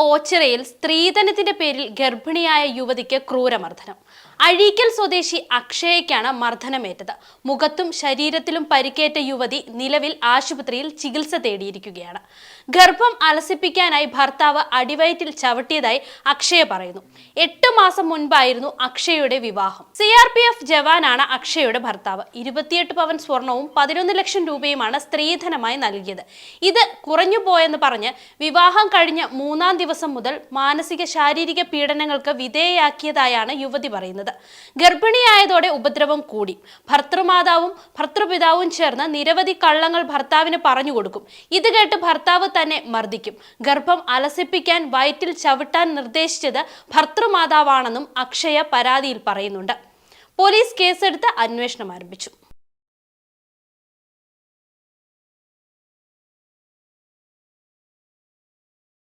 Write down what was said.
ഓച്ചിറയിൽ സ്ത്രീധനത്തിന്റെ പേരിൽ ഗർഭിണിയായ യുവതിക്ക് ക്രൂരമർദ്ദനം. അഴീക്കൽ സ്വദേശി അക്ഷയയ്ക്കാണ് മർദ്ദനമേറ്റത്. മുഖത്തും ശരീരത്തിലും പരിക്കേറ്റ യുവതി നിലവിൽ ആശുപത്രിയിൽ ചികിത്സ തേടിയിരിക്കുകയാണ്. ഗർഭം അലസിപ്പിക്കാനായി ഭർത്താവ് അടിവയറ്റിൽ ചവിട്ടിയതായി അക്ഷയ പറയുന്നു. 8 മാസം മുൻപായിരുന്നു അക്ഷയയുടെ വിവാഹം. CRPF ജവാനാണ് അക്ഷയയുടെ ഭർത്താവ്. 28 പവൻ സ്വർണവും 11 ലക്ഷം രൂപയുമാണ് സ്ത്രീധനമായി നൽകിയത്. ഇത് കുറഞ്ഞുപോയെന്ന് പറഞ്ഞ് വിവാഹം കഴിഞ്ഞ 3-ാം ദിവസം മുതൽ മാനസിക ശാരീരിക പീഡനങ്ങൾക്ക് വിധേയയാക്കിയതായാണ് യുവതി പറയുന്നത്. ഗർഭിണിയായതോടെ ഉപദ്രവം കൂടി. ഭർത്തൃമാതാവും ഭർത്തൃപിതാവും ചേർന്ന് നിരവധി കള്ളങ്ങൾ ഭർത്താവിന് പറഞ്ഞുകൊടുക്കും. ഇത് കേട്ട് ഭർത്താവ് തന്നെ മർദ്ദിക്കും. ഗർഭം അലസിപ്പിക്കാൻ വയറ്റിൽ ചവിട്ടാൻ നിർദ്ദേശിച്ചത് ഭർത്തൃമാതാവാണെന്നും അക്ഷയ പരാതിയിൽ പറയുന്നുണ്ട്. പോലീസ് കേസെടുത്ത് അന്വേഷണം ആരംഭിച്ചു.